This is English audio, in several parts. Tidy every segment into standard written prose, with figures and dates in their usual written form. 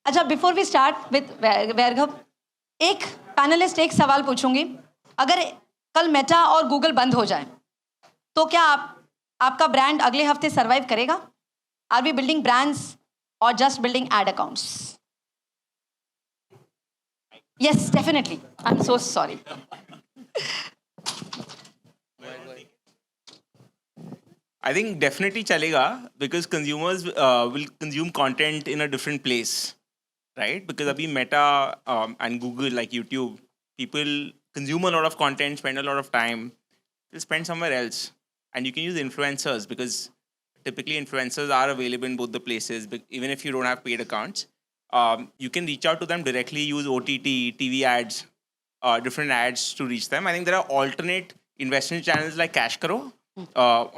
अच्छा, before we start with वैरघव, एक panelist एक सवाल पूछूंगी। अगर कल मेटा और गूगल बंद हो जाए तो क्या आपका ब्रांड अगले हफ्ते सर्वाइव करेगा? आर वी बिल्डिंग ब्रांड्स और just building ad accounts? Yes, definitely. I am so sorry. I think definitely chalega because consumers will consume content in a different place, right? Because abhi Meta and Google, like YouTube, people consume a lot of content, spend a lot of time. They'll spend somewhere else, and you can use influencers because typically influencers are available in both the places. Even if you don't have paid accounts, you can reach out to them directly. Use OTT, TV ads, different ads to reach them. I think there are alternate investment channels like Cash Karo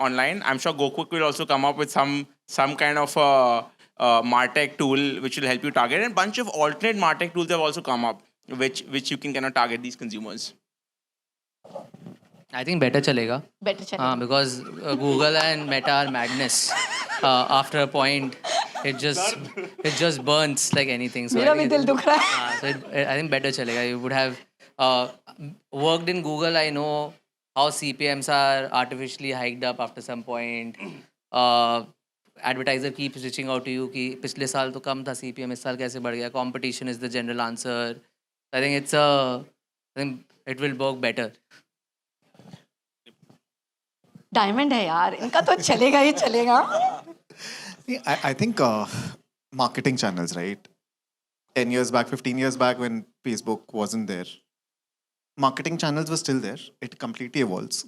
online. I'm sure GoQuick will also come up with some kind of Martech tool which will help you target. And a bunch of alternate Martech tools have also come up which you can kind of target these consumers. I think better chalega. Better चलेगा। Because Google and Meta are madness. After a point, it just burns like anything. So मेरा I भी think दिल दुख रहा है। so I think better chalega. You would have worked in Google. I know how CPMs are artificially hiked up after some point. Advertiser keeps reaching out to you कि पिछले साल तो कम था CPM, इस साल कैसे बढ़ गया? Competition is the general answer. I think I think it will work better. Diamond है यार, इनका तो चलेगा ही चलेगा। I think marketing channels, right? 10 years back, 15 years back, when Facebook wasn't there, marketing channels were still there. It completely evolves,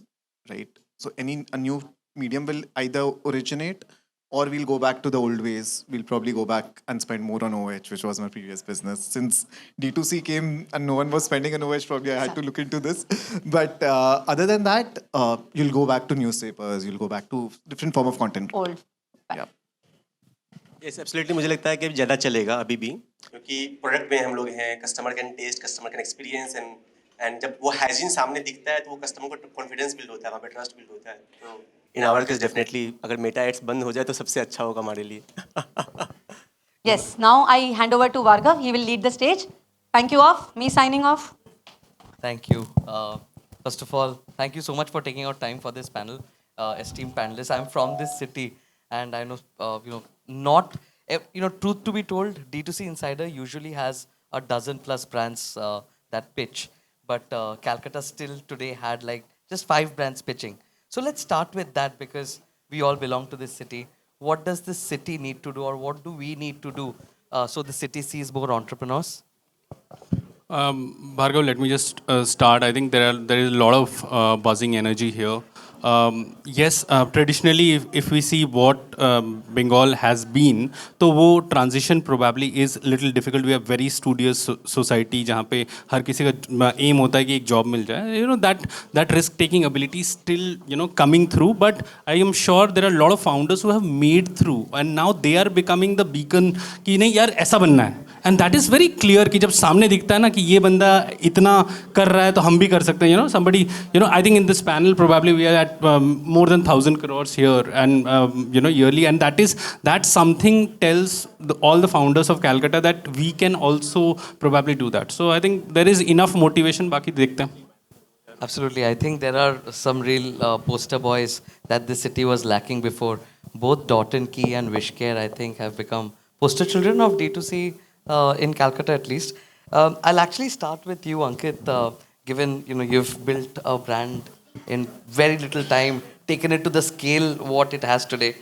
right? So a new medium will either originate or we'll go back to the old ways. We'll probably go back and spend more on OH, which was my previous business. Since D2C came and no one was spending on OH, probably I had to look into this. But other than that, you'll go back to newspapers. You'll go back to different form of content. Old. Yeah. Yes absolutely, मुझे लगता है कि ज़्यादा चलेगा अभी भी, क्योंकि product में हम लोग हैं, customer can taste, customer can experience, and जब वो हाइजीन सामने दिखता है तो वो कस्टमर को कॉन्फिडेंस बिल्ड होता है, वहाँ पे ट्रस्ट बिल्ड होता है। तो इन आवर केस डेफिनेटली अगर मेटा एड्स बंद हो जाए तो सबसे अच्छा होगा हमारे लिए। Yes, now I hand over to Vargav. He will lead the stage. Thank you off. Me signing off. Thank you. First of all, thank you so much for taking out time for this panel, esteemed panelists. I'm from this city, and I know, truth to be told, D2C Insider usually has a dozen plus brands that pitch, but Calcutta still today had like just 5 brands pitching. So let's start with that because we all belong to this city. What does this city need to do, or what do we need to do so the city sees more entrepreneurs? Bhargav, let me just start. I think there is a lot of buzzing energy here. Yes, traditionally, if we see what Bengal has been, तो वो transition probably is little difficult. We are very studious society जहाँ पे हर किसी का aim होता है कि एक job मिल जाए. That risk-taking ability is still coming through. But I am sure there are a lot of founders who have made through, and now they are becoming the beacon कि नहीं यार ऐसा बनना है. And that is very clear कि जब सामने दिखता है ना कि ये बंदा इतना कर रहा है तो हम भी कर सकते हैं. Somebody, I think in this panel probably we are at more than 1,000 crores here and yearly, and that something tells all the founders of Calcutta that we can also probably do that. So I think there is enough motivation. बाकी देखते हैं. Absolutely. I think there are some real poster boys that this city was lacking before. Both Dot and Key and Wishcare, I think, have become poster children of D2C in Calcutta at least. I'll actually start with you, Ankit, given you've built a brand in very little time, taken it to the scale what it has today.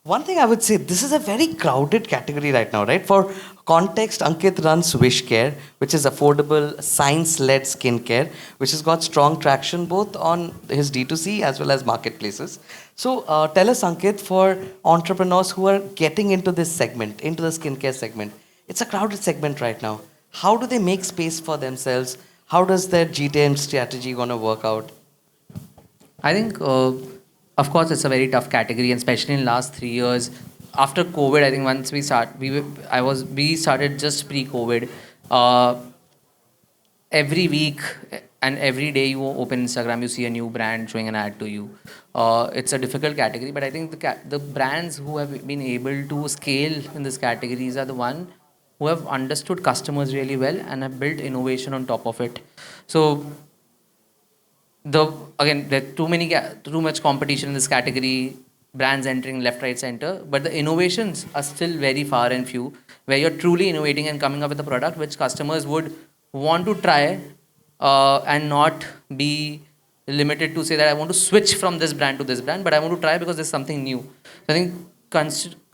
One thing I would say, this is a very crowded category right now, right? For context, Ankit runs Wishcare, which is affordable, science-led skincare, which has got strong traction both on his D2C as well as marketplaces. So tell us, Ankit, for entrepreneurs who are getting into this segment, into the skincare segment, it's a crowded segment right now. How do they make space for themselves? How does their GTM strategy going to work out? I think, of course, it's a very tough category, and especially in last 3 years. After COVID, I think once we started just pre-COVID. Every week and every day you open Instagram, you see a new brand showing an ad to you. It's a difficult category, but I think the brands who have been able to scale in this categories are the one who have understood customers really well and have built innovation on top of it. So again, there are too much competition in this category, brands entering left, right, center, but the innovations are still very far and few, where you're truly innovating and coming up with a product which customers would want to try, and not be limited to say that I want to switch from this brand to this brand, but I want to try because there's something new. So I think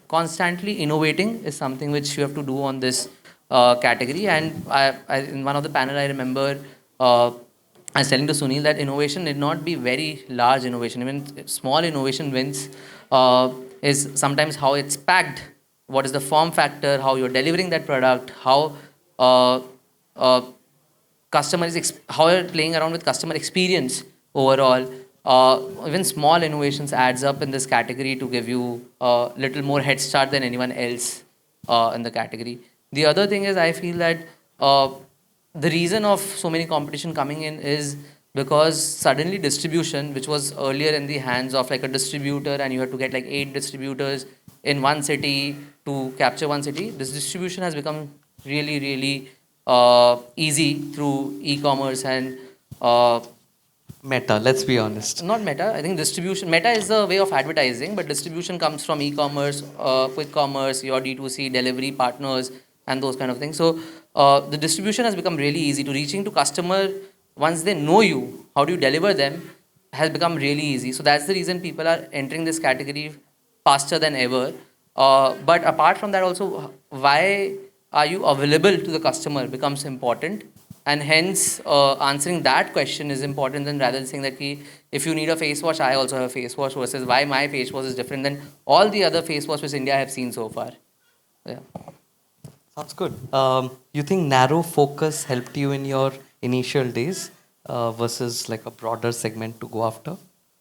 constantly innovating is something which you have to do on this category. And in one of the panel, I remember I was telling to Sunil that innovation need not be very large innovation. Even small innovation wins is sometimes how it's packed, what is the form factor, how you're delivering that product, how uh, uh, how you're playing around with customer experience overall. Even small innovations adds up in this category to give you a little more head start than anyone else in the category. The other thing is I feel that the reason of so many competition coming in is because suddenly distribution, which was earlier in the hands of like a distributor and you had to get like 8 distributors in one city to capture one city, this distribution has become really, really easy through e-commerce and Meta, let's be honest. not Meta. I think distribution. Meta is a way of advertising, but distribution comes from e-commerce, quick commerce, your D2C delivery partners, and those kind of things. So the distribution has become really easy to reaching to customer once they know you. How do you deliver them has become really easy. So that's the reason people are entering this category faster than ever. But apart from that, also, why are you available to the customer becomes important, and hence answering that question is important than rather than saying that if you need a face wash, I also have a face wash, versus why my face wash is different than all the other face washes India have seen so far. Yeah. Sounds good. You think narrow focus helped you in your initial days versus like a broader segment to go after?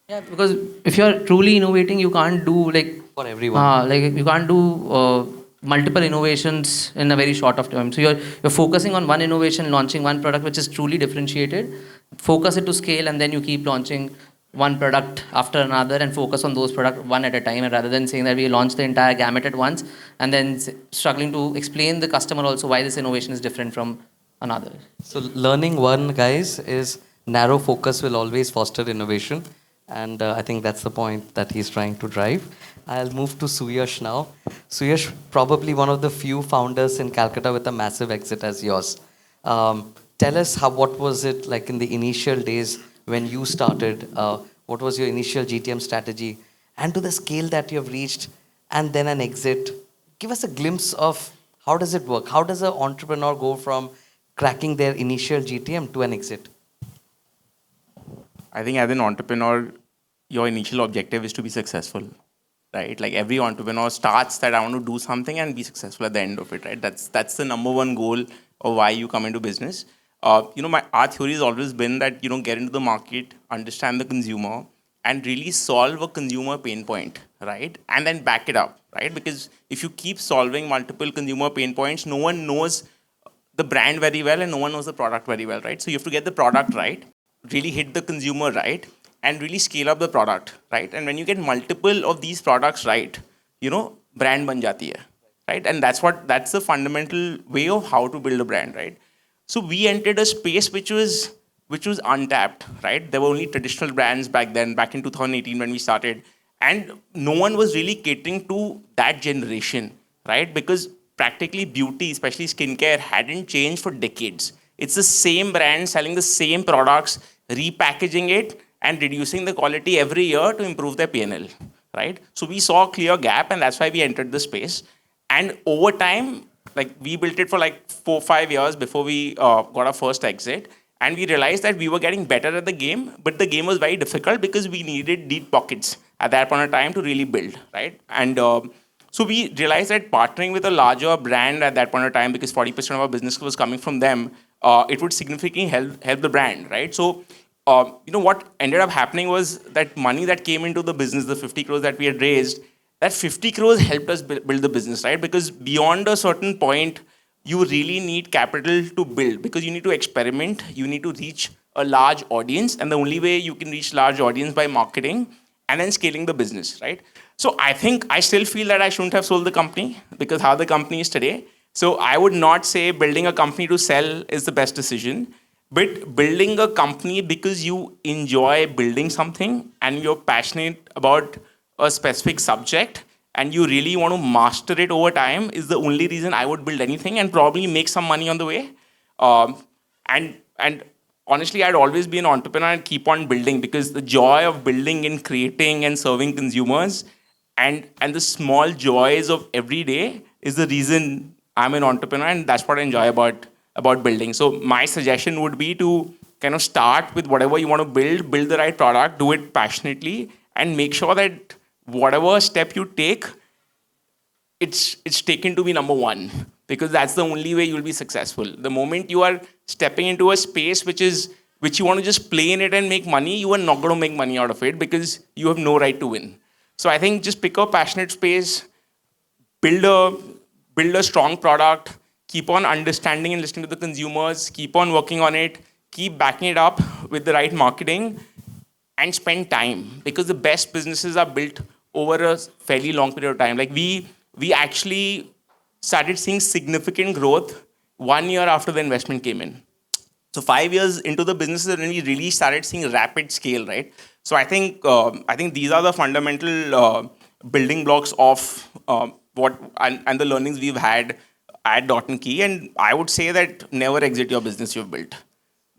Yeah, because if you're truly innovating, you can't do like For everyone. like you can't do multiple innovations in a very short of time. So you're focusing on one innovation, launching one product which is truly differentiated. Focus it to scale, and then you keep launching one product after another and focus on those products one at a time. And rather than saying that we launch the entire gamut at once and then struggling to explain the customer also why this innovation is different from another. So learning one, guys, is narrow focus will always foster innovation. And I think that's the point that he's trying to drive. I'll move to Suyash now. Suyash, probably one of the few founders in Calcutta with a massive exit as yours. Tell us what was it like in the initial days when you started? What was your initial GTM strategy? And to the scale that you have reached, and then an exit. Give us a glimpse of how does it work? How does an entrepreneur go from cracking their initial GTM to an exit? I think as an entrepreneur, your initial objective is to be successful, right? Like every entrepreneur starts that I want to do something and be successful at the end of it, right? That's the number one goal of why you come into business. Our theory has always been that, get into the market, understand the consumer, and really solve a consumer pain point, right? And then back it up, right? Because if you keep solving multiple consumer pain points, no one knows the brand very well and no one knows the product very well, right? So you have to get the product right, really hit the consumer right, and really scale up the product, right? And when you get multiple of these products right, brand ban jati hai, right? And that's the fundamental way of how to build a brand, right? So we entered a space which was untapped, right? There were only traditional brands back then, back in 2018 when we started, and no one was really catering to that generation, right? Because practically beauty, especially skincare, hadn't changed for decades. It's the same brand selling the same products, repackaging it and reducing the quality every year to improve their P&L, right? So we saw a clear gap, and that's why we entered the space. And over time, like we built it for like 4-5 years before we got our first exit. And we realized that we were getting better at the game, but the game was very difficult because we needed deep pockets at that point of time to really build, right? And so we realized that partnering with a larger brand at that point of time, because 40% of our business was coming from them, it would significantly help the brand, right? So, what ended up happening was that money that came into the business, the 50 crores that we had raised, that 50 crores helped us build the business, right? Because beyond a certain point, you really need capital to build, because you need to experiment, you need to reach a large audience, and the only way you can reach large audience by marketing and then scaling the business, right? So I think I still feel that I shouldn't have sold the company because how the company is today. So I would not say building a company to sell is the best decision, but building a company because you enjoy building something and you're passionate about a specific subject and you really want to master it over time is the only reason I would build anything and probably make some money on the way. And honestly, I'd always be an entrepreneur and keep on building because the joy of building and creating and serving consumers and the small joys of every day is the reason I'm an entrepreneur, and that's what I enjoy about building. So my suggestion would be to kind of start with whatever you want to build the right product, do it passionately, and make sure that whatever step you take, it's taken to be number one because that's the only way you'll be successful. The moment you are stepping into a space which you want to just play in it and make money, you are not going to make money out of it because you have no right to win. So I think just pick a passionate space, build a strong product, keep on understanding and listening to the consumers, keep on working on it, keep backing it up with the right marketing, and spend time because the best businesses are built over a fairly long period of time. Like we actually started seeing significant growth 1 year after the investment came in. So 5 years into the business, when we really started seeing rapid scale, right? So I think these are the fundamental building blocks of what and the learnings we've had at Dot and Key. And I would say that never exit your business you've built,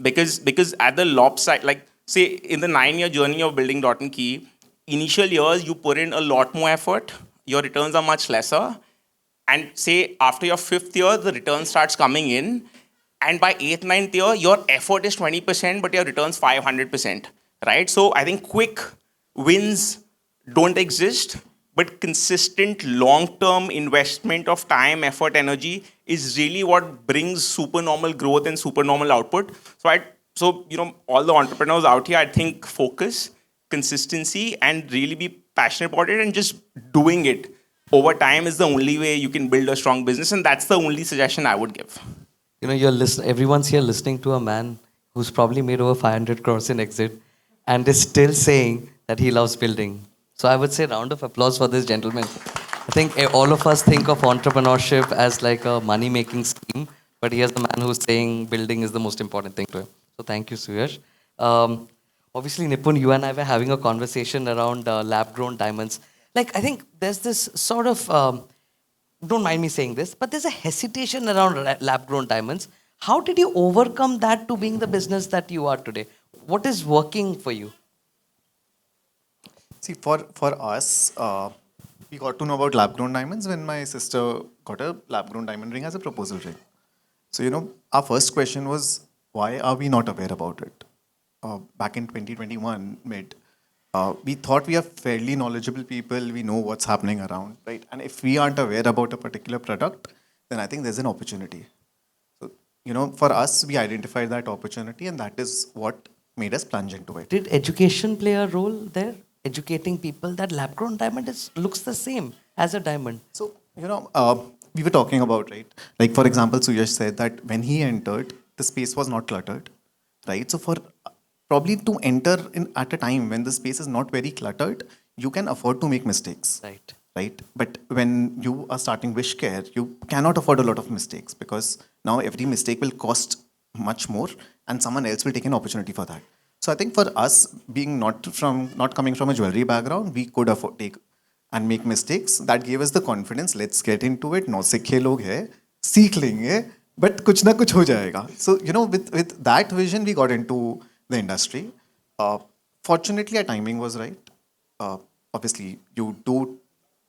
because at the lopside, like say in the 9 year journey of building Dot and Key, initial years you put in a lot more effort, your returns are much lesser, and say after your 5th year the return starts coming in, and by 8th, 9th year your effort is 20% but your returns 500%, right? So I think quick wins don't exist, but consistent long-term investment of time, effort, energy is really what brings supernormal growth and supernormal output. So all the entrepreneurs out here, I think focus, consistency, and really be passionate about it and just doing it over time is the only way you can build a strong business, and that's the only suggestion I would give. Everyone's here listening to a man who's probably made over 500 crores in exit and is still saying that he loves building. So I would say round of applause for this gentleman. I think all of us think of entrepreneurship as like a money-making scheme, but here's the man who's saying building is the most important thing to him. So thank you, Suyash. Obviously, Nipun, you and I were having a conversation around lab-grown diamonds. Like, I think there's this sort of, don't mind me saying this, but there's a hesitation around lab-grown diamonds. How did you overcome that to being the business that you are today? What is working for you? See, for us, we got to know about lab-grown diamonds when my sister got a lab-grown diamond ring as a proposal ring. So, our first question was, why are we not aware about it? Back in 2021, we thought we are fairly knowledgeable people, we know what's happening around, right? And if we aren't aware about a particular product, then I think there's an opportunity. So, for us, we identified that opportunity, and that is what made us plunge into it. Did education play a role there? Educating people that lab-grown diamond looks the same as a diamond. So, we were talking about, right? Like, for example, Suyash said that when he entered, the space was not cluttered, right? So, for probably to enter in at a time when the space is not very cluttered, you can afford to make mistakes. Right? But when you are starting Wish Care, you cannot afford a lot of mistakes because now every mistake will cost much more and someone else will take an opportunity for that. So I think for us, being not coming from a jewelry background, we could afford take and make mistakes. That gave us the confidence. Let's get into it. नौसिखे लोग हैं, सीख लेंगे, but कुछ ना कुछ हो जाएगा. So with that vision, we got into the industry. Fortunately, our timing was right. Obviously, you do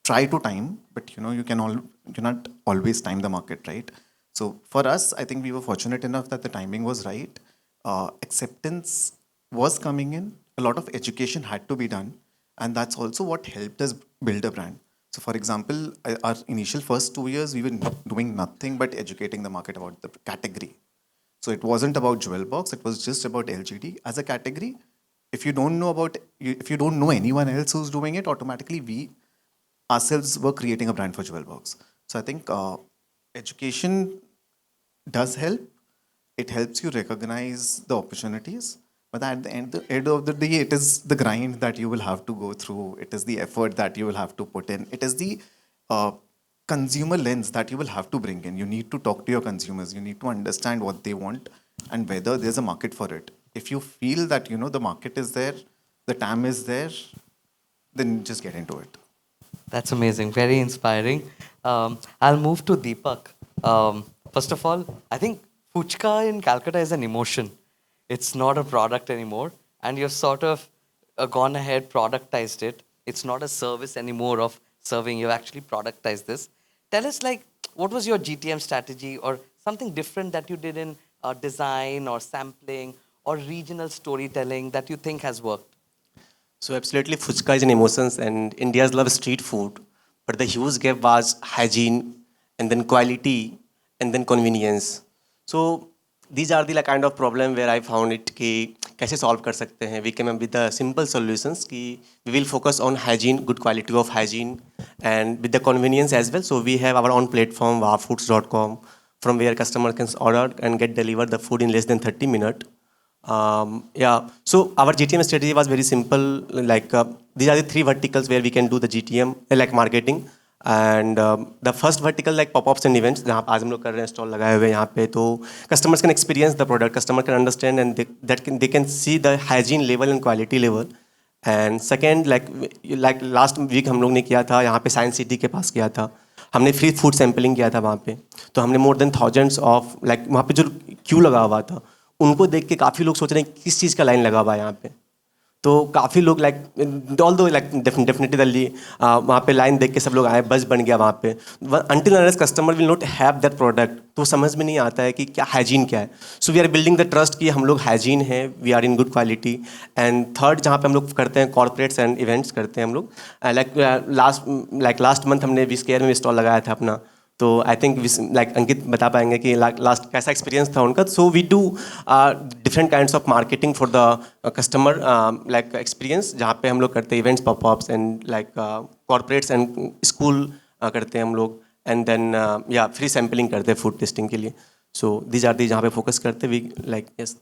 try to time, but you cannot always time the market, right? So for us, I think we were fortunate enough that the timing was right. Acceptance was coming in. A lot of education had to be done, and that's also what helped us build a brand. So for example, our initial first 2 years, we were doing nothing but educating the market about the category. So it wasn't about jewel box, it was just about LGD as a category. If you don't know anyone else who's doing it, automatically we ourselves were creating a brand for jewel box. So I think education does help. It helps you recognize the opportunities. But at the end of the day, it is the grind that you will have to go through. It is the effort that you will have to put in. It is the consumer lens that you will have to bring in. You need to talk to your consumers. You need to understand what they want and whether there's a market for it. If you feel that the market is there, the TAM is there, then just get into it. That's amazing. Very inspiring. I'll move to Deepak. First of all, I think Fuchka in Calcutta is an emotion. It's not a product anymore. And you've sort of gone ahead, productized it. It's not a service anymore of serving. You've actually productized this. Tell us, like, what was your GTM strategy or something different that you did in design or sampling or regional storytelling that you think has worked? So absolutely, Fuchka is an emotions, and India's love street food. But the huge gap was hygiene, and then quality, and then convenience. So these are the like, kind of problem where I found it कि कैसे solve कर सकते हैं. We came up with the simple solutions कि we will focus on hygiene, good quality of hygiene, and with the convenience as well. So we have our own platform, wowfoods.com, from where customer can order and get delivered the food in less than 30 minutes. Yeah, so our GTM strategy was very simple. Like these are the three verticals where we can do the GTM, like marketing. And the first vertical like pop-ups and events, जहाँ आज हम लोग कर रहे हैं stall लगाए हुए हैं यहाँ पे, तो customers can experience the product, customer can understand and they can see the hygiene level and quality level. And second, like last week हम लोग ने किया था यहाँ पे साइंस सिटी के पास किया था, हमने फ्री फूड सैम्पलिंग किया था वहाँ पे. तो हमने more than thousands of like वहाँ पे जो क्यू लगा हुआ था उनको देख के काफ़ी लोग सोच रहे हैं किस चीज़ का लाइन लगा हुआ है यहाँ पे. तो काफ़ी लोग लाइक ऑल दो लाइक डेफिनेटली वहाँ पे लाइन देख के सब लोग आए, बस बन गया वहाँ पे. Until unless customer will not have that product तो समझ में नहीं आता है कि क्या हाइजीन क्या है. So we are building the trust कि हम लोग हाइजीन है, we are in good quality. And third जहाँ पे हम लोग करते हैं कॉर्पोरेट्स एंड इवेंट्स करते हैं हम लोग. लास्ट मंथ हमने विस्केयर में स्टॉल लगाया था अपना. तो आई थिंक लाइक अंकित बता पाएंगे कि लास्ट कैसा एक्सपीरियंस था उनका. So we do different kinds of marketing for the customer like experience, जहाँ पे हम लोग करते हैं events, popups and like corporates and school करते हैं हम लोग. एंड देन या फ्री सैम्पलिंग करते हैं फूड टेस्टिंग के लिए. सो दीज आर दी जहाँ पे फोकस करते वी लाइक यस.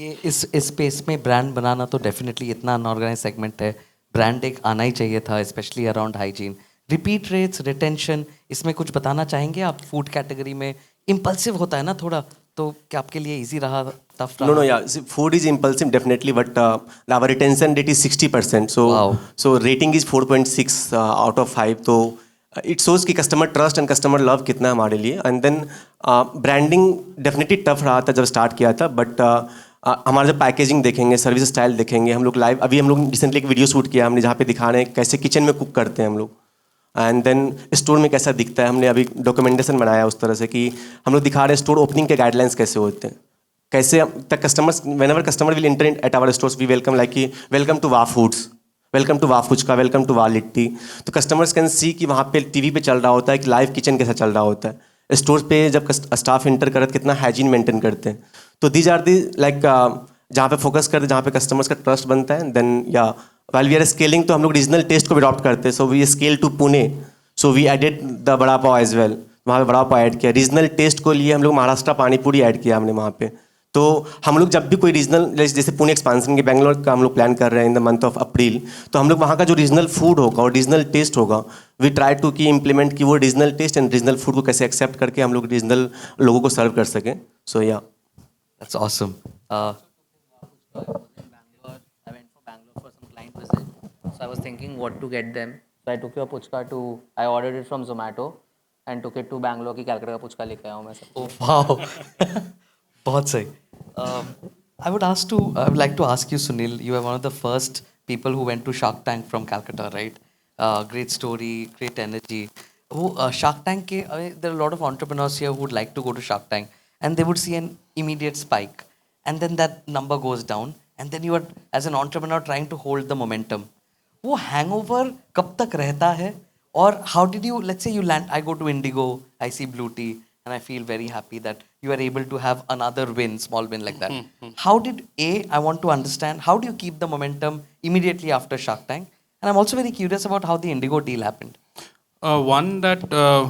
ये इस स्पेस में ब्रांड बनाना तो डेफिनेटली इतना अनऑर्गेनाइज सेगमेंट है, ब्रांड एक आना ही चाहिए था, specially around hygiene. Repeat rates, retention, इसमें कुछ बताना चाहेंगे आप? फूड कैटेगरी में इम्पल्सिव होता है ना थोड़ा, तो क्या आपके लिए इजी रहा, टफ रहा? No, yeah. Food is impulsive, definitely, but our retention rate is 60%. So, Wow. so rating is 4.6 out of 5. तो it shows कि customer trust and customer love कितना है हमारे लिए. And then branding definitely tough रहा था जब start किया था, but हमारा जब पैकेजिंग देखेंगे, सर्विस स्टाइल देखेंगे, हम लोग लाइव अभी हम लोग रिसेंटली एक वीडियो शूट किया हमने जहाँ पे दिखा रहे हैं कैसे किचन में कुक करते हैं हम लोग. एंड देन स्टोर में कैसा दिखता है, हमने अभी डॉक्यूमेंटेशन बनाया उस तरह से कि हम लोग दिखा रहे हैं स्टोर ओपनिंग के गाइडलाइंस कैसे होते हैं, कैसे तक customers whenever customer will enter at our stores we welcome like कि welcome to wow foods, welcome to wow fuchka, welcome to वाह लिट्टी. तो कस्टमर्स कैन सी कि वहाँ पे टीवी पे चल रहा होता है कि लाइव किचन कैसा चल रहा होता है. स्टोर पे जब स्टाफ इंटर करते कितना हाइजीन मेंटेन करते हैं. तो दीज आर दी लाइक जहाँ पे फोकस करते हैं, जहाँ पे कस्टमर्स का ट्रस्ट बनता है. देन या वाइल वी आर स्केलिंग तो हम लोग रीजनल टेस्ट को भी अडॉप्ट करते हैं. So we scale to Pune, so we added the bada pav as well. वहाँ पे बड़ा पाव ऐड किया. रीजनल टेस्ट को लिए हम लोग महाराष्ट्र पानीपुरी ऐड किया हमने वहाँ पे. तो हम लोग जब भी कोई रीजनल जैसे पुणे एक्सपांसन के बेंगलोर का हम लोग प्लान कर रहे हैं in the month of April, तो हम लोग वहाँ का जो रीजनल फूड होगा और रीजनल टेस्ट होगा वी ट्राई टू की इम्प्लीमेंट की वो regional taste and regional food को कैसे एक्सेप्ट करके हम लोग रीजनल लोगों को सर्व कर सकें. सो या that's awesome. I went for Bangalore for some client visit. So I was thinking what to get them. So I took your puchka to, I ordered it from Zomato and took it to Bangalore कि Calcutta का पुचका लेके आया हूँ मैं सब. Oh, wow. बहुत सही. I would like to ask you, Sunil, you are one of the first people who went to Shark Tank from Calcutta, right? Great story, great energy. वो Shark Tank के, there are a lot of entrepreneurs here who would like to go to Shark Tank and they would see an immediate spike and then that number goes down and then you are as an entrepreneur trying to hold the momentum. वो hangover कब तक रहता है? Or how did you, let's say you land, I go to Indigo, I see Blue Tea, and I feel very happy that you are able to have another win, small win like that. How did, I want to understand, how do you keep the momentum immediately after Shark Tank? And I'm also very curious about how the Indigo deal happened. One that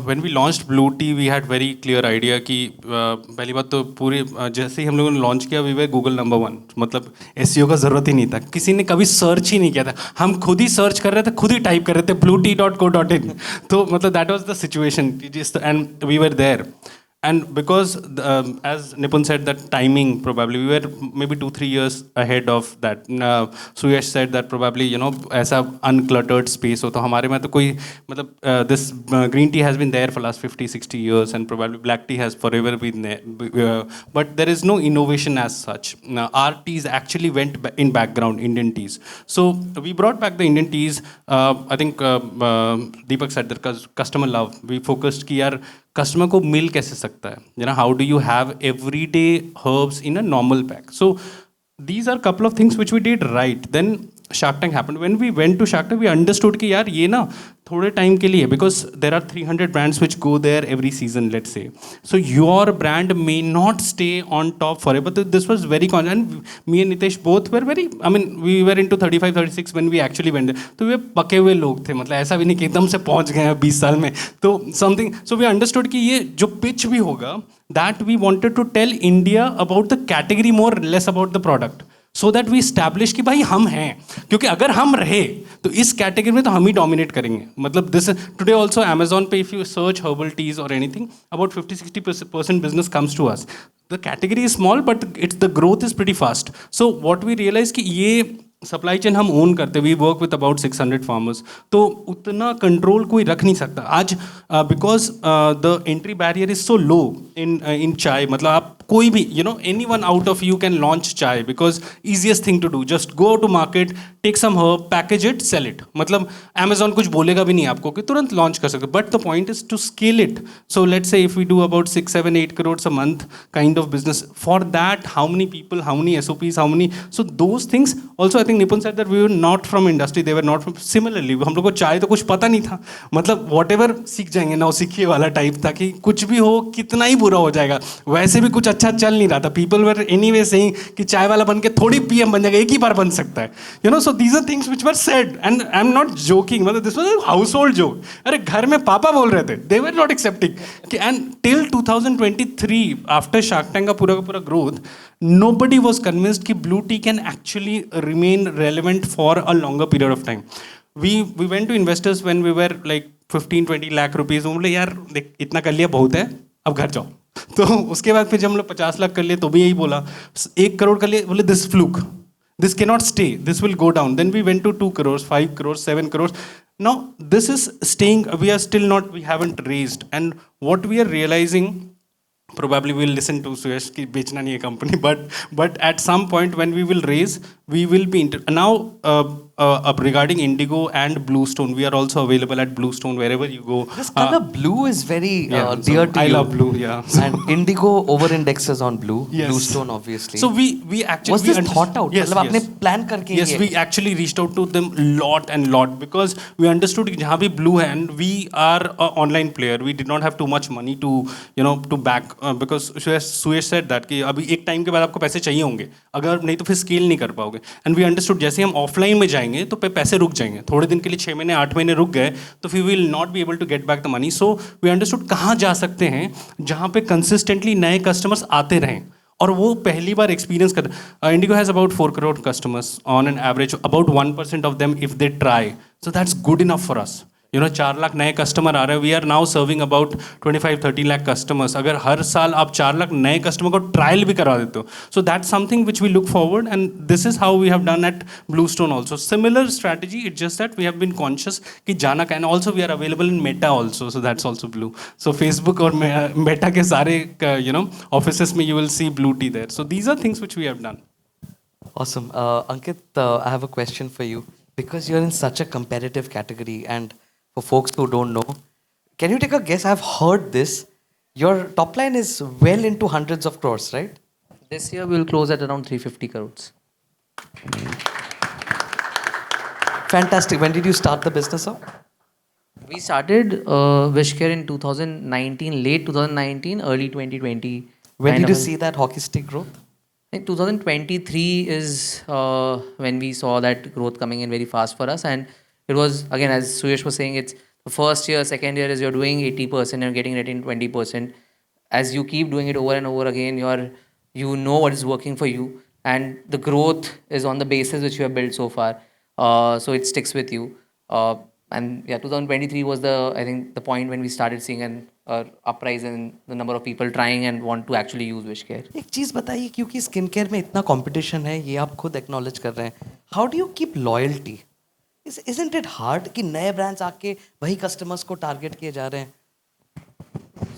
when we launched Blue Tea, we had very clear idea कि पहली बात तो पूरे जैसे ही हम लोगों ने launch किया वी वे गूगल नंबर 1, मतलब एसईओ का ज़रूरत ही नहीं था, किसी ने कभी सर्च ही नहीं किया था, हम खुद ही सर्च कर रहे थे, खुद ही टाइप कर रहे थे bluetea.co.in, तो मतलब that was the situation, and we were there. And because as Nipun said, that timing probably we were maybe 2-3 years ahead of that. Suyash said that probably ऐसा uncluttered space हो तो हमारे में तो कोई मतलब this green tea has been there for last 50-60 years and probably black tea has forever been there, but there is no innovation as such. Our teas actually went in background, Indian teas. So we brought back the Indian teas. I think Deepak said that customer love. We focused कि यार customer को मिल कैसे सकता है, how do you have everyday herbs in a normal pack. So these are couple of things which we did right. Then Shark Tank happened. When we went to Shark Tank, we understood कि यार ये ना थोड़े time के लिए, because there are 300 brands which go there every season, let's say. So your brand may not stay on top forever. So this was very conscious. And me and Nitesh both were very, I mean, we were into 35-36 when we actually went there. तो वे पके हुए लोग थे, मतलब ऐसा भी नहीं कि एकदम से पहुंच गए हैं 20 साल में. तो something, so we understood कि ये जो pitch भी होगा, that we wanted to tell India about the category more, less about the product. So that we establish कि भाई हम हैं, क्योंकि अगर हम रहे तो इस कैटेगरी में तो हम ही डोमिनेट करेंगे. मतलब दिस टुडे ऑल्सो अमेजॉन पे if you search herbal tease और anything about 50-60% business comes to us. The category is small but the growth is pretty fast. So what we realize कि ये supply chain हम own करते, we work with about 600 farmers, तो उतना control कोई रख नहीं सकता आज, because the entry barrier is so low in chai. मतलब आप कोई भी anyone out of you can launch chai, because easiest thing to do, just go to market, take some herb, package it, sell it. मतलब Amazon कुछ बोलेगा भी नहीं आपको कि तुरंत लॉन्च कर सकते. But the point is to scale it. So let's say if we do about 6-7-8 crores a month kind of business, for that how many people, how many SOPs, how many, so those things also. I think Nipun said that we were not from industry, they were not from. Similarly हम लोग को चाय तो कुछ पता नहीं था, मतलब whatever सीख जाएंगे ना सीखिए वाला टाइप था कि कुछ भी हो कितना ही बुरा हो जाएगा, वैसे भी कुछ अच्छा चल नहीं रहा था. पीपल वर एनीवे सेइंग कि चाय वाला बन के थोड़ी पीएम बन जाएगा, एक ही बार बन सकता है, so these are things which were said and I'm not joking, मतलब this was a household joke. अरे घर में पापा बोल रहे थे, they were not accepting. And till 2023 after Shark Tank का पूरा growth, nobody was convinced कि blue tea can actually remain relevant for a longer period of time. We went to investors when we were like 15-20 lakh rupees. बोले यार देख इतना कर लिया बहुत है, अब घर जाओ. तो उसके बाद फिर जब हम लोग 50 लाख कर लिए तो भी यही बोला, 1 करोड़ कर लिए, बोले this fluke, this cannot stay, this will go down. Then we went to 2 crores, 5 crores, 7 crores. Now this is staying, we are still not, we haven't raised. And what we are realizing, probably we'll listen to Suyash ki bechna nahi hai company, but at some point when we will raise, we will be now regarding Indigo and Bluestone, we are also available at Bluestone wherever you go. This color blue is very so dear to I you. love blue, yeah. And Indigo over indexes on blue. Yes. Bluestone obviously. So we actually was this thought out? Yes, मतलब yes. आपने plan करके Yes, we actually reached out to them lot because we understood कि जहाँ भी blue है, and we are an online player, we did not have too much money to to back, because Suyash said that कि अभी एक time के बाद आपको पैसे चाहिए होंगे, अगर नहीं तो फिर स्केल नहीं कर पाओगे. And we understood जैसे हम ऑफलाइन में जाएंगे तो पैसे रुक जाएंगे, थोड़े दिन के लिए 6 महीने 8 महीने रुक गए तो फिर we will not be able to get back the money. So we understood कहाँ जा सकते हैं जहाँ पे कंसिस्टेंटली नए कस्टमर्स आते रहें और वो पहली बार एक्सपीरियंस कर. Indigo has about 4 crore customers on an average, about 1% of them if they try, so that's good enough for us. 4 lakh नए कस्टमर आ रहे हैं, we are now serving about 25-30 lakh customers. अगर हर साल आप 4 लाख नए कस्टमर को ट्रायल भी करवा देते हो, so that's something which we look forward, and this is how we have done at Bluestone also. Similar strategy, it's just that we have been conscious कि जाना का, and also we are available in Meta also, so that's also blue. So Facebook और Meta के सारे office में you will see blue tee there. So these are things which we have done. Awesome. Ankit, I have a question for you. Because you're in such a competitive category, and for folks who don't know, can you take a guess? I've heard this. Your top line is well into hundreds of crores, right? This year we'll close at around 350 crores. Fantastic. When did you start the business up? We started Wishcare in 2019, late 2019, early 2020. When did you see that hockey stick growth? I think 2023 is when we saw that growth coming in very fast for us, and it was, again, as Suyash was saying, it's The first year, second year is you're doing 80% and getting retained 20%. As you keep doing it over and over again, you know what is working for you, and the growth is on the basis which you have built so far. So it sticks with you. And yeah, 2023 was I think the point when we started seeing an uprise in the number of people trying and want to actually use Wishcare. एक चीज़ बताइए, क्योंकि skin care में इतना competition है, ये आप खुद acknowledge कर रहे हैं, how do you keep loyalty? Isn't it hard कि नए ब्रांड्स आके वही कस्टमर्स को टारगेट किए जा रहे हैं?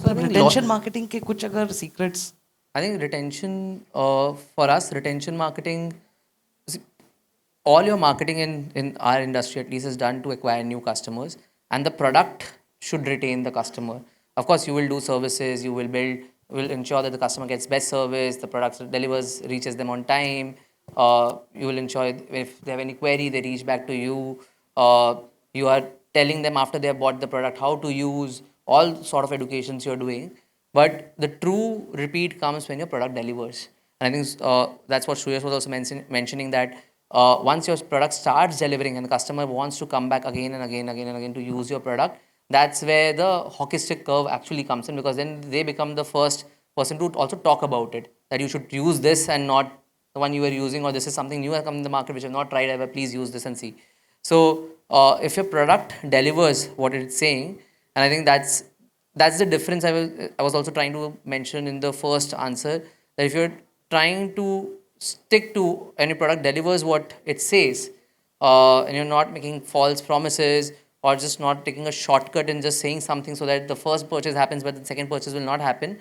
So रिटेंशन मार्केटिंग के कुछ अगर secrets? I think retention, for us, retention marketing, see, all your marketing in our industry at least is done to acquire new customers, and the product should retain the customer. Of course, you will do services, you will ensure that the customer gets best service, the product delivers, reaches them on time. You will ensure if they have any query, they reach back to you. You are telling them after they have bought the product how to use, all sort of educations you're doing. But the true repeat comes when your product delivers. And I think that's what Shreyas was also mentioning, that once your product starts delivering and the customer wants to come back again and again, again and again to use your product, that's where the hockey stick curve actually comes in, because then they become the first person to also talk about it, that you should use this and not the one you were using, or this is something new has come in the market which you have not tried ever, please use this and see. So if your product delivers what it's saying, and I think that's the difference I was also trying to mention in the first answer, that if you're trying to stick to and your product delivers what it says, and you're not making false promises or just not taking a shortcut and just saying something so that the first purchase happens but the second purchase will not happen.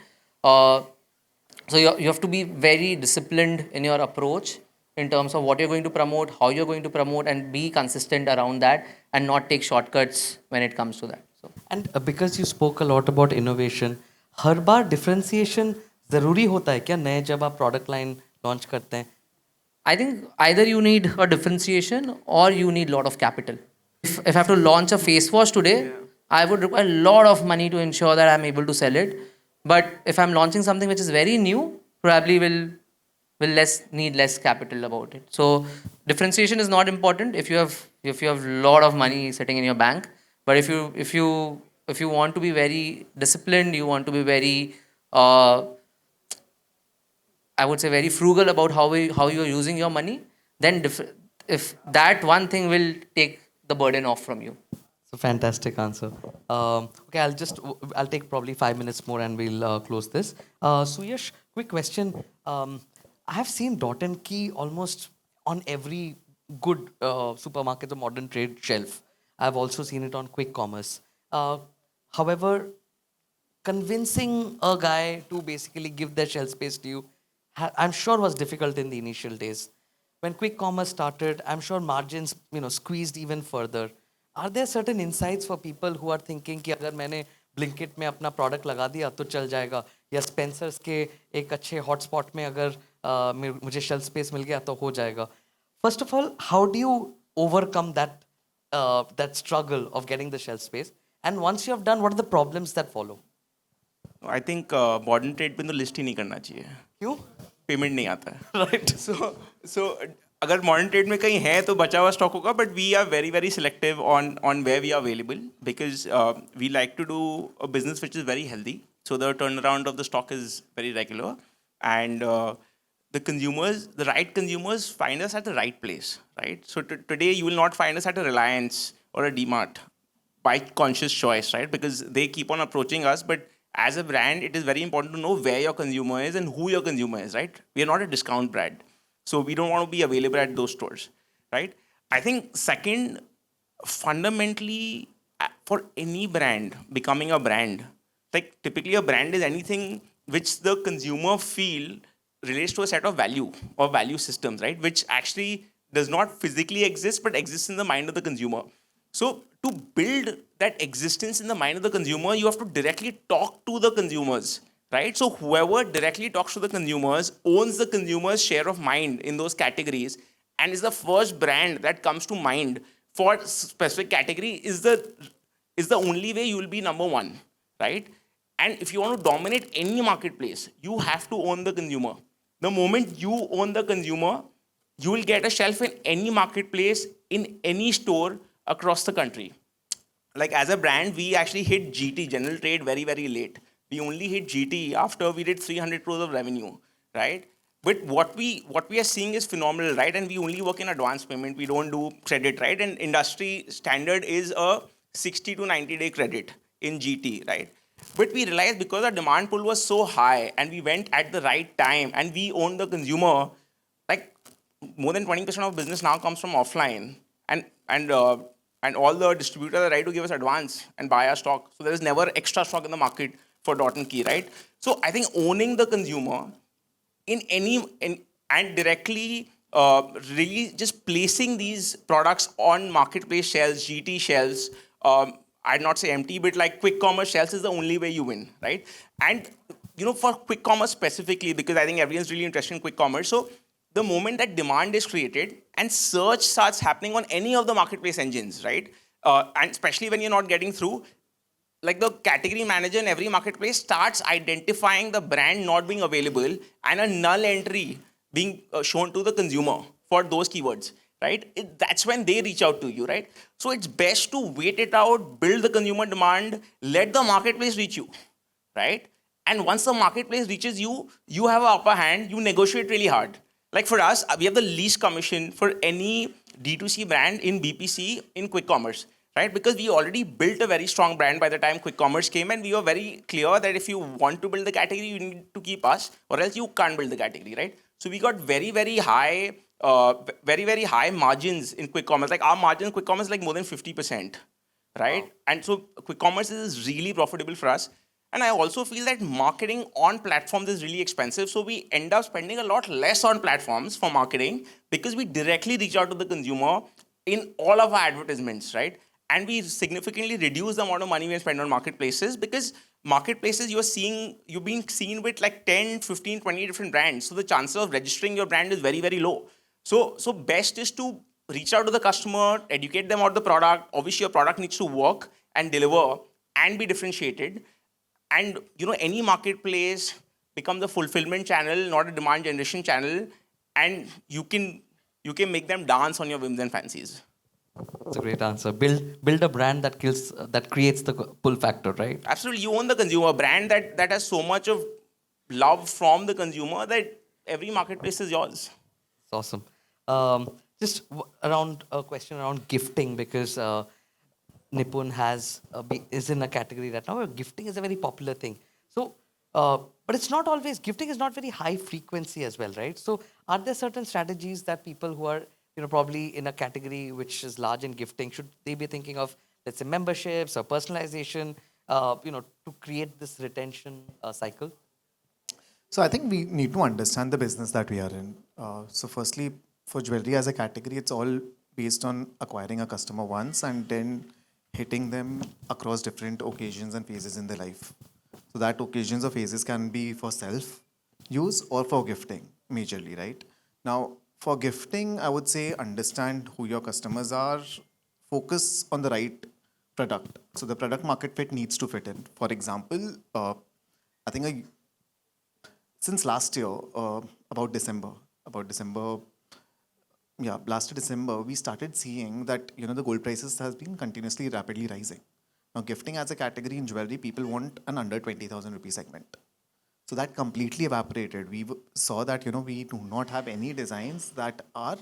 So you have to be very disciplined in your approach in terms of what you're going to promote, how you're going to promote, and be consistent around that and not take shortcuts when it comes to that. So. And because you spoke a lot about innovation, her bar differentiation ज़रूरी होता है क्या नए जब आप product line launch करते हैं? I think either you need a differentiation or you need a lot of capital. If I have to launch a face wash today, I would require a lot of money to ensure that I'm able to sell it. But if I'm launching something which is very new, probably will need less capital about it. So differentiation is not important if you have a lot of money sitting in your bank. But if you want to be very disciplined, you want to be very I would say very frugal about how you're using your money, then if that one thing will take the burden off from you. It's a fantastic answer. Okay, I'll take probably 5 minutes more and we'll close this. Suyash, quick question. I have seen Dot & Key almost on every good supermarket or modern trade shelf. I've also seen it on quick commerce. However, convincing a guy to basically give their shelf space to you, I'm sure was difficult in the initial days. When quick commerce started, I'm sure margins, squeezed even further. Are there certain insights for people who are thinking कि अगर मैंने Blinkit में अपना product लगा दिया तो चल जाएगा, या Spencer's के एक अच्छे hotspot में अगर मुझे shelf space मिल गया तो हो जाएगा? First of all, how do you overcome that struggle of getting the shelf space? And once you have done, what are the problems that follow? I think modern trade पे तो list ही नहीं करना चाहिए. क्यों? Payment नहीं आता है. Right. So अगर modern trade में कहीं है तो बचा हुआ stock होगा, but we are very very selective on where we are available, because we like to do a business which is very healthy. So the turnaround of the stock is very regular, and the right consumers find us at the right place, right? So today you will not find us at a Reliance or a DMart by conscious choice, right? Because they keep on approaching us, but as a brand, it is very important to know where your consumer is and who your consumer is, right? We are not a discount brand. So we don't want to be available at those stores, right? I think second, fundamentally, for any brand, becoming a brand, like typically a brand is anything which the consumer feel relates to a set of value or value systems, right? Which actually does not physically exist, but exists in the mind of the consumer. So to build that existence in the mind of the consumer, you have to directly talk to the consumers, right? So whoever directly talks to the consumers owns the consumer's share of mind in those categories, and is the first brand that comes to mind for specific category is the only way you will be number one, right? And if you want to dominate any marketplace, you have to own the consumer. The moment you own the consumer, you will get a shelf in any marketplace, in any store across the country. like as a brand, we actually hit GT, general trade, very, very late. We only hit GT after we did 300 crores of revenue, right? But what we are seeing is phenomenal, right? And we only work in advance payment. We don't do credit, right? And industry standard is a 60 to 90-day credit in GT, right? But we realized because our demand pool was so high and we went at the right time and we own the consumer, like more than 20% of business now comes from offline, and and all the distributors are ready to give us advance and buy our stock. So there is never extra stock in the market for Dot and Key, right? So I think owning the consumer in and directly really just placing these products on marketplace shelves, GT shelves, I'd not say empty, but like quick commerce shelves is the only way you win, right? And for quick commerce specifically, because I think everyone's really interested in quick commerce. So the moment that demand is created and search starts happening on any of the marketplace engines, right? And especially when you're not getting through, like the category manager in every marketplace starts identifying the brand not being available and a null entry being shown to the consumer for those keywords, right? That's when they reach out to you, right? So it's best to wait it out, build the consumer demand, let the marketplace reach you, right? And once the marketplace reaches you, you have an upper hand, you negotiate really hard. Like for us, we have the least commission for any D2C brand in BPC in quick commerce, right? Because we already built a very strong brand by the time quick commerce came, and we were very clear that if you want to build the category, you need to keep us, or else you can't build the category, right? So we got very, very high, very, very high margins in quick commerce. Like our margin in quick commerce is like more than 50%, right? Wow. And so quick commerce is really profitable for us. And I also feel that marketing on platforms is really expensive. So we end up spending a lot less on platforms for marketing because we directly reach out to the consumer in all of our advertisements, right? And we significantly reduce the amount of money we spend on marketplaces, because marketplaces you're being seen with like 10, 15, 20 different brands. So the chances of registering your brand is very, very low. So best is to reach out to the customer, educate them about the product. Obviously, your product needs to work and deliver and be differentiated. And any marketplace becomes a fulfillment channel, not a demand generation channel, and you can make them dance on your whims and fancies. That's a great answer. Build a brand that creates the pull factor, right? Absolutely, you own the consumer brand that has so much of love from the consumer that every marketplace is yours. It's awesome. Just around a question around gifting, because Nipun is in a category right now where gifting is a very popular thing. So, but it's not always, gifting is not very high frequency as well, right? So are there certain strategies that people who are probably in a category which is large in gifting, should they be thinking of, let's say, memberships or personalization, to create this retention cycle? So I think we need to understand the business that we are in. So firstly, for jewelry as a category, it's all based on acquiring a customer once and then hitting them across different occasions and phases in their life. So that occasions or phases can be for self-use or for gifting, majorly, right? Now, for gifting, I would say understand who your customers are, focus on the right product. So the product market fit needs to fit in. For example, I think since last year, about December, last December, we started seeing that the gold prices has been continuously rapidly rising. Now, gifting as a category in jewelry, people want an under 20,000 rupee segment. So that completely evaporated. We saw that we do not have any designs that are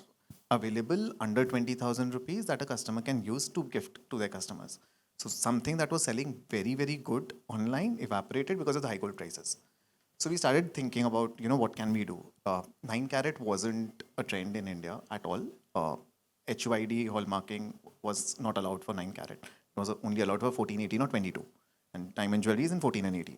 available under 20,000 rupees that a customer can use to gift to their customers. So something that was selling very, very good online evaporated because of the high gold prices. So we started thinking about, what can we do? 9 carat wasn't a trend in India at all. HUID hallmarking was not allowed for 9 carat. It was only allowed for 14, 18 or 22. And diamond jewelry is in 14 and 18.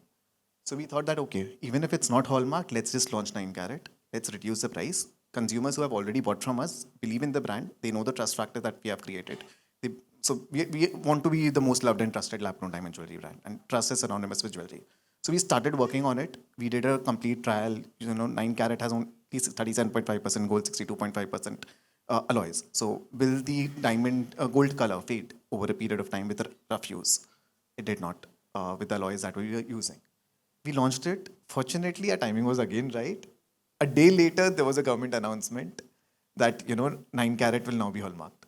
So we thought that, okay, even if it's not hallmark, let's just launch 9 carat. Let's reduce the price. Consumers who have already bought from us believe in the brand. They know the trust factor that we have created. So we want to be the most loved and trusted lab-grown diamond jewelry brand. And trust is synonymous with jewelry. So we started working on it. We did a complete trial. 9 carat has only 37.5% gold, 62.5% alloys. So will the diamond gold color fade over a period of time with a rough use? It did not with the alloys that we were using. We launched it. Fortunately, our timing was again right. A day later, there was a government announcement that 9 carat will now be hallmarked.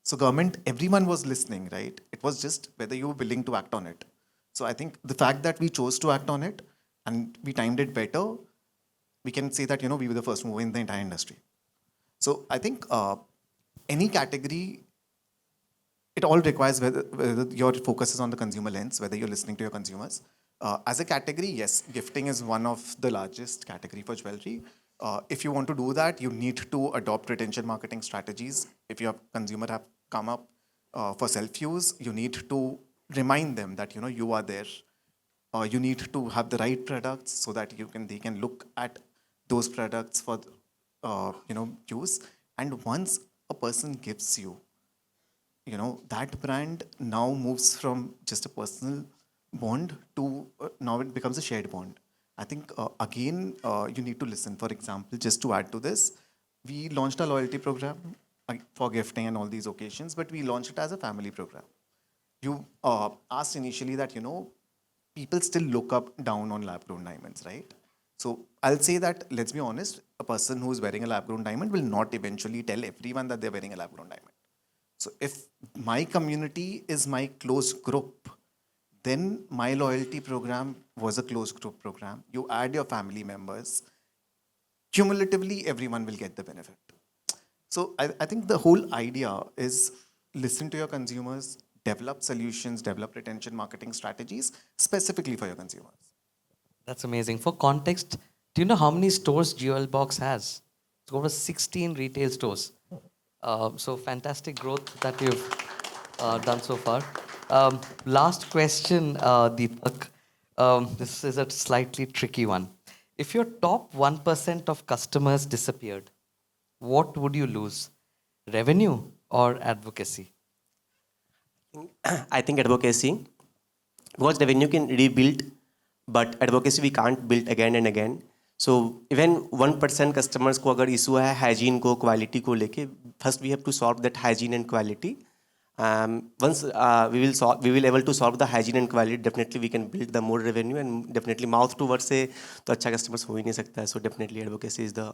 So government, everyone was listening, right? It was just whether you were willing to act on it. So I think the fact that we chose to act on it and we timed it better, we can say that, we were the first mover in the entire industry. So I think any category, it all requires whether your focus is on the consumer lens, whether you're listening to your consumers. As a category, yes, gifting is one of the largest category for jewelry. If you want to do that, you need to adopt retention marketing strategies. If your consumer have come up for self-use, you need to remind them that you are there. You need to have the right products so that they can look at those products for use. And once a person gives you, that brand now moves from just a personal bond to now it becomes a shared bond. I think again you need to listen. For example, just to add to this, we launched a loyalty program for gifting and all these occasions, but we launched it as a family program. You asked initially that people still look up down on lab grown diamonds, right? So I'll say that, let's be honest, a person who is wearing a lab grown diamond will not eventually tell everyone that they're wearing a lab grown diamond. So if my community is my close group, then my loyalty program was a close group program. You add your family members, cumulatively everyone will get the benefit. So I think the whole idea is listen to your consumers, develop solutions, develop retention marketing strategies specifically for your consumers. That's amazing. For context, do you know how many stores Jewel Box has? It's over 16 retail stores. So fantastic growth that you've done so far. Last question, Deepak. This is a slightly tricky one. If your top 1% of customers disappeared, what would you lose? Revenue or advocacy? I think advocacy, because revenue can rebuild, but advocacy we can't build again and again. So even 1% customers को अगर issue है hygiene को quality को लेके, first we have to solve that hygiene and quality. Once we will able to solve the hygiene and quality, definitely we can build the more revenue, and definitely mouth to word से तो अच्छा customers हो ही नहीं सकता है. So definitely advocacy is the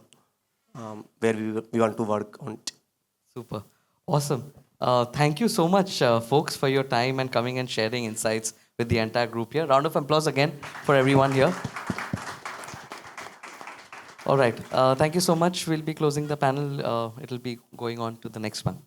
where we want to work on it. Super. Awesome. Thank you so much, folks, for your time and coming and sharing insights with the entire group here. Round of applause again for everyone here. All right. Thank you so much. We'll be closing the panel. It'll be going on to the next one.